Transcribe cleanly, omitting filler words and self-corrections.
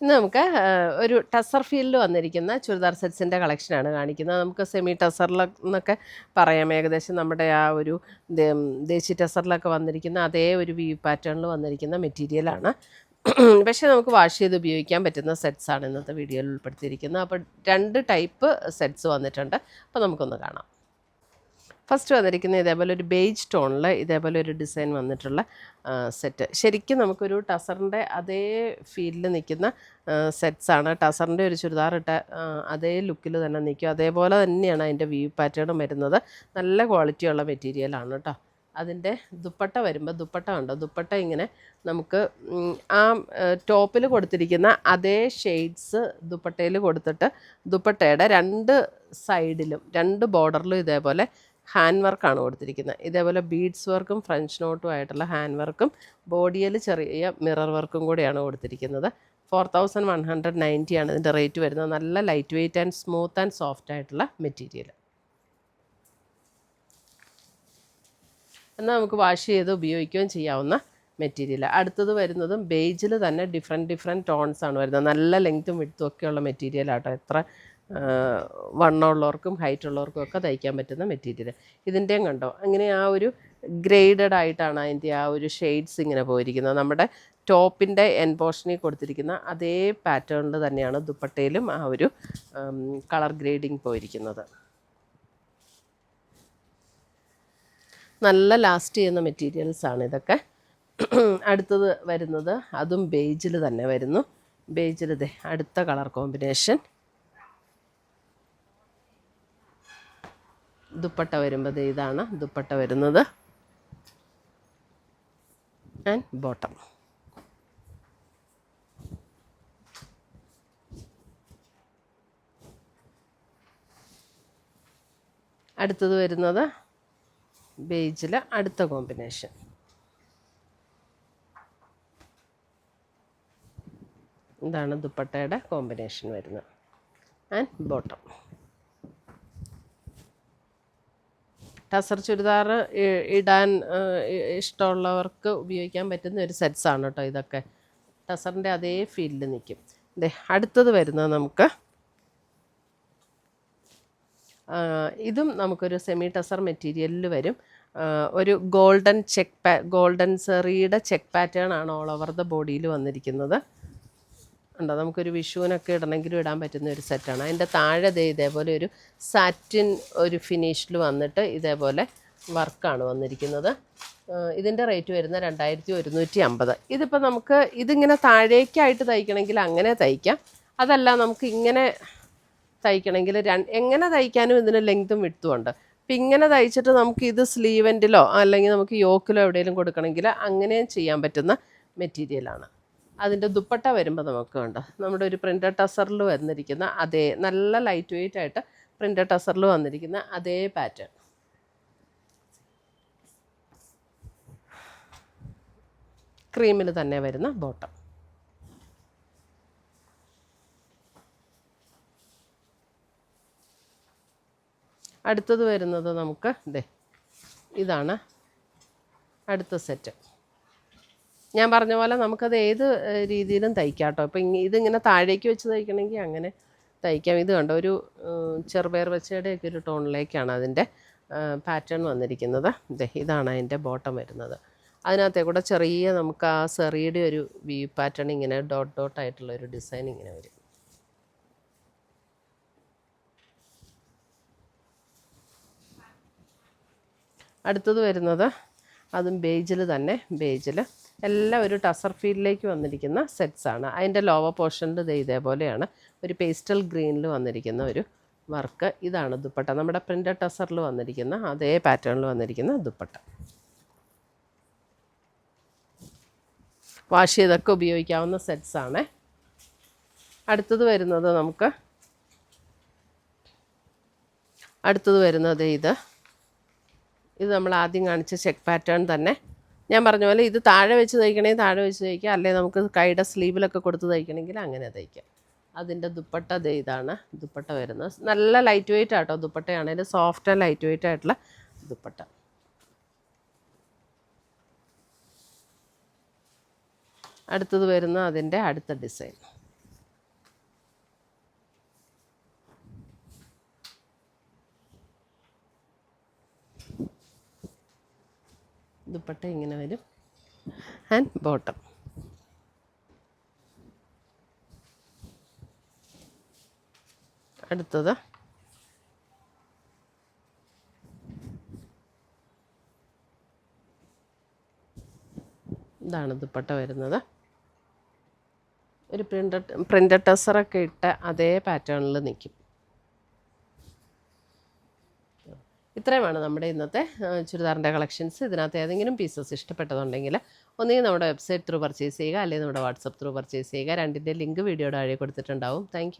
ഇന്ന് നമുക്ക് ഒരു ടസർ ഫീൽഡിൽ വന്നിരിക്കുന്ന ചുരിദാർ സെറ്റ്സിൻ്റെ കളക്ഷനാണ് കാണിക്കുന്നത്. നമുക്ക് സെമി ടസറിലെന്നൊക്കെ പറയാം. ഏകദേശം നമ്മുടെ ആ ഒരു ദേശി ടസറിലൊക്കെ വന്നിരിക്കുന്ന അതേ ഒരു വി പാറ്റേണിൽ വന്നിരിക്കുന്ന മെറ്റീരിയലാണ്. പക്ഷേ നമുക്ക് വാഷ് ചെയ്ത് ഉപയോഗിക്കാൻ പറ്റുന്ന സെറ്റ്സാണ് ഇന്നത്തെ വീഡിയോയിൽ ഉൾപ്പെടുത്തിയിരിക്കുന്നത്. അപ്പോൾ 2 ടൈപ്പ് സെറ്റ്സ് വന്നിട്ടുണ്ട്. അപ്പോൾ നമുക്കൊന്ന് കാണാം. ഫസ്റ്റ് വന്നിരിക്കുന്ന ഇതേപോലെ ഒരു ബേജ് ടോണിൽ ഇതേപോലെ ഒരു ഡിസൈൻ വന്നിട്ടുള്ള സെറ്റ്. ശരിക്കും നമുക്കൊരു ടസറിൻ്റെ അതേ ഫീലിൽ നിൽക്കുന്ന സെറ്റ്സാണ്. ടസറിൻ്റെ ഒരു ചുരിദാർ ഇട്ട അതേ ലുക്കിൽ തന്നെ നിൽക്കും. അതേപോലെ തന്നെയാണ് അതിൻ്റെ വ്യൂ പാറ്റേണും വരുന്നത്. നല്ല ക്വാളിറ്റിയുള്ള മെറ്റീരിയലാണ് കേട്ടോ. അതിൻ്റെ ദുപ്പട്ട വരുമ്പോൾ ദുപ്പട്ട കണ്ടോ, ദുപ്പട്ട ഇങ്ങനെ നമുക്ക് ആ ടോപ്പിൽ കൊടുത്തിരിക്കുന്ന അതേ ഷെയ്ഡ്സ് ദുപ്പട്ടയിൽ കൊടുത്തിട്ട് ദുപ്പട്ടയുടെ 2 സൈഡിലും 2 ബോർഡറിലും ഇതേപോലെ ഹാൻഡ് വർക്കാണ് കൊടുത്തിരിക്കുന്നത്. ഇതേപോലെ ബീഡ്സ് വർക്കും ഫ്രഞ്ച് നോട്ടും ആയിട്ടുള്ള ഹാൻഡ് വർക്കും ബോഡിയിൽ ചെറിയ മിറർ വർക്കും കൂടെയാണ് കൊടുത്തിരിക്കുന്നത്. 4190 ആണ് ഇതിൻ്റെ റേറ്റ് വരുന്നത്. നല്ല light weight and smooth and soft ആയിട്ടുള്ള മെറ്റീരിയൽ. എന്നാൽ നമുക്ക് വാഷ് ചെയ്ത് ഉപയോഗിക്കുകയും ചെയ്യാവുന്ന മെറ്റീരിയൽ. അടുത്തത് വരുന്നതും ബേജിൽ തന്നെ ഡിഫറെൻറ്റ് ടോൺസ് ആണ് വരുന്നത്. നല്ല ലെങ്ത്തും വിഡ്ത്തും ഒക്കെയുള്ള മെറ്റീരിയലാട്ടോ. എത്ര വണ്ണമുള്ളവർക്കും ഹൈറ്റ് ഉള്ളവർക്കും ഒക്കെ തയ്ക്കാൻ പറ്റുന്ന മെറ്റീരിയൽ. ഇതിൻ്റെയും കണ്ടോ അങ്ങനെ ആ ഒരു ഗ്രേഡഡ് ആയിട്ടാണ് അതിൻ്റെ ആ ഒരു ഷെയ്ഡ്സ് ഇങ്ങനെ പോയിരിക്കുന്നത്. നമ്മുടെ ടോപ്പിൻ്റെ എൻ പോർഷനിൽ കൊടുത്തിരിക്കുന്ന അതേ പാറ്റേണിൽ തന്നെയാണ് ദുപ്പട്ടയിലും ആ ഒരു കളർ ഗ്രേഡിങ് പോയിരിക്കുന്നത്. നല്ല ലാസ്റ്റ് ചെയ്യുന്ന മെറ്റീരിയൽസാണ് ഇതൊക്കെ. അടുത്തത് വരുന്നത് അതും ബേജിൽ തന്നെ വരുന്നു. ബേജിൽ അടുത്ത കളർ കോമ്പിനേഷൻ. ദുപ്പട്ട വരുമ്പോൾ ഇതാണ് ദുപ്പട്ട വരുന്നത് ആൻഡ് ബോട്ടം. അടുത്തത് വരുന്നത് ബേജിൽ അടുത്ത കോമ്പിനേഷൻ. ഇതാണ് ദുപ്പട്ടയുടെ കോമ്പിനേഷൻ വരുന്നത് ആൻഡ് ബോട്ടം. ടസർ ചുരിദാർ ഇടാൻ ഇഷ്ടമുള്ളവർക്ക് ഉപയോഗിക്കാൻ പറ്റുന്ന ഒരു സെറ്റ്സാണ് കേട്ടോ ഇതൊക്കെ. ടസറിൻ്റെ അതേ ഫീലിൽ നിൽക്കും. അടുത്തത് വരുന്നത് നമുക്ക് ഇതും നമുക്കൊരു സെമി ടസർ മെറ്റീരിയലിൽ വരും. ഒരു ഗോൾഡൻ സെറിയുടെ ചെക്ക് പാറ്റേൺ ആണ് ഓൾ ഓവർ ദ ബോഡിയിൽ വന്നിരിക്കുന്നത്. ഉണ്ടോ, നമുക്കൊരു വിഷുവിനൊക്കെ ഇടണമെങ്കിലും ഇടാൻ പറ്റുന്ന ഒരു സെറ്റാണ്. അതിൻ്റെ താഴെ ഇതേപോലെ ഒരു സാറ്റിൻ ഒരു ഫിനിഷിൽ വന്നിട്ട് ഇതേപോലെ വർക്കാണ് വന്നിരിക്കുന്നത്. ഇതിൻ്റെ റേറ്റ് വരുന്ന 2150. ഇതിപ്പോൾ നമുക്ക് ഇതിങ്ങനെ താഴേക്കായിട്ട് തയ്ക്കണമെങ്കിൽ അങ്ങനെ തയ്ക്കാം. അതല്ല നമുക്ക് ഇങ്ങനെ തയ്ക്കണമെങ്കിൽ എങ്ങനെ തയ്ക്കാനും ഇതിന് ലെങ്ത്തും വിഡ്ത്തും ഉണ്ട്. അപ്പം ഇങ്ങനെ തയ്ച്ചിട്ട് നമുക്ക് ഇത് സ്ലീവെൻറ്റിലോ അല്ലെങ്കിൽ നമുക്ക് യോക്കിലോ എവിടെയെങ്കിലും കൊടുക്കണമെങ്കിൽ അങ്ങനെയും ചെയ്യാൻ പറ്റുന്ന മെറ്റീരിയലാണ്. അതിൻ്റെ ദുപ്പട്ട വരുമ്പോൾ നമുക്ക് കണ്ടോ നമ്മുടെ ഒരു പ്രിൻ്റഡ് ടസറിൽ വന്നിരിക്കുന്ന അതേ നല്ല ലൈറ്റ് വെയ്റ്റ് ആയിട്ട് പ്രിൻ്റഡ് ടസറിൽ വന്നിരിക്കുന്ന അതേ പാറ്റേൺ. ക്രീമിൽ തന്നെ വരുന്ന ബോട്ടം. അടുത്തത് വരുന്നത് നമുക്ക് ഇതാണ് അടുത്ത സെറ്റ്. ഞാൻ പറഞ്ഞ പോലെ നമുക്കത് ഏത് രീതിയിലും തയ്ക്കാം കേട്ടോ. ഇപ്പം ഇതിങ്ങനെ താഴേക്ക് വെച്ച് തയ്ക്കണമെങ്കിൽ അങ്ങനെ തയ്ക്കാം. ഇത് കണ്ടോ ഒരു ചെറുപയർ വെച്ചയുടെയൊക്കെ ഒരു ടോണിലേക്കാണ് അതിൻ്റെ പാറ്റേൺ വന്നിരിക്കുന്നത്. ഇതാണ് അതിൻ്റെ ബോട്ടം വരുന്നത്. അതിനകത്തെ കൂടെ ചെറിയ നമുക്ക് ആ സെറിയുടെ ഒരു വ്യൂ പാറ്റേൺ ഇങ്ങനെ ഡോട്ടായിട്ടുള്ള ഒരു ഡിസൈൻ ഇങ്ങനെ വരും. അടുത്തത് വരുന്നത് അതും ബേജിൽ തന്നെ. ബേജിൽ എല്ലാം ഒരു ടസർ ഫീൽഡിലേക്ക് വന്നിരിക്കുന്ന സെറ്റ്സാണ്. അതിൻ്റെ ലോവർ പോർഷനിൽ ഇതേപോലെയാണ് ഒരു പേസ്റ്റൽ ഗ്രീനിൽ വന്നിരിക്കുന്ന ഒരു വർക്ക്. ഇതാണ് ദുപ്പട്ട. നമ്മുടെ പ്രിൻ്റഡ് ടസറിൽ വന്നിരിക്കുന്ന അതേ പാറ്റേണിൽ വന്നിരിക്കുന്ന ദുപ്പട്ട. വാഷ് ചെയ്തൊക്കെ ഉപയോഗിക്കാവുന്ന സെറ്റ്സാണ്. അടുത്തത് വരുന്നത് നമുക്ക് ഇത് നമ്മൾ ആദ്യം കാണിച്ച ചെക്ക് പാറ്റേൺ തന്നെ. ഞാൻ പറഞ്ഞ പോലെ ഇത് താഴെ വെച്ച് തയ്ക്കണമെങ്കിൽ താഴെ വെച്ച് തയ്ക്കാം, അല്ലെങ്കിൽ നമുക്ക് കൈയുടെ സ്ലീവിലൊക്കെ കൊടുത്ത് തയ്ക്കണമെങ്കിൽ അങ്ങനെ തയ്ക്കാം. അതിൻ്റെ ദുപ്പട്ട ഇതാണ് ദുപ്പട്ട വരുന്നത്. നല്ല ലൈറ്റ് വെയ്റ്റ് ആട്ടോ ദുപ്പട്ടയാണെങ്കിൽ, സോഫ്റ്റ് ആൻഡ് ലൈറ്റ് വെയ്റ്റ് ആയിട്ടുള്ള ദുപ്പട്ട. അടുത്തത് വരുന്ന അതിൻ്റെ അടുത്ത ഡിസൈൻ. ദുപ്പട്ട ഇങ്ങനെ വരും. And bottom. അടുത്തത് ഇതാണ് ദുപ്പട്ട വരുന്നത്. ഒരു പ്രിൻ്റഡ് ടസറൊക്കെ ഇട്ട അതേ പാറ്റേണിൽ നിൽക്കും. ഇത്രയുമാണ് നമ്മുടെ ഇന്നത്തെ ചുരിദാറിൻ്റെ കളക്ഷൻസ്. ഇതിനകത്ത് ഏതെങ്കിലും പീസസ് ഇഷ്ടപ്പെട്ടതുണ്ടെങ്കിൽ ഒന്നുകിൽ നമ്മുടെ വെബ്സൈറ്റ് ത്രൂ പർച്ചേസ് ചെയ്യുക, അല്ലെങ്കിൽ നമ്മുടെ വാട്സപ്പ് ത്രൂ പർച്ചേസ് ചെയ്യുക. രണ്ടിൻ്റെ ലിങ്ക് വീഡിയോയുടെ താഴെ കൊടുത്തിട്ടുണ്ടാവും. താങ്ക്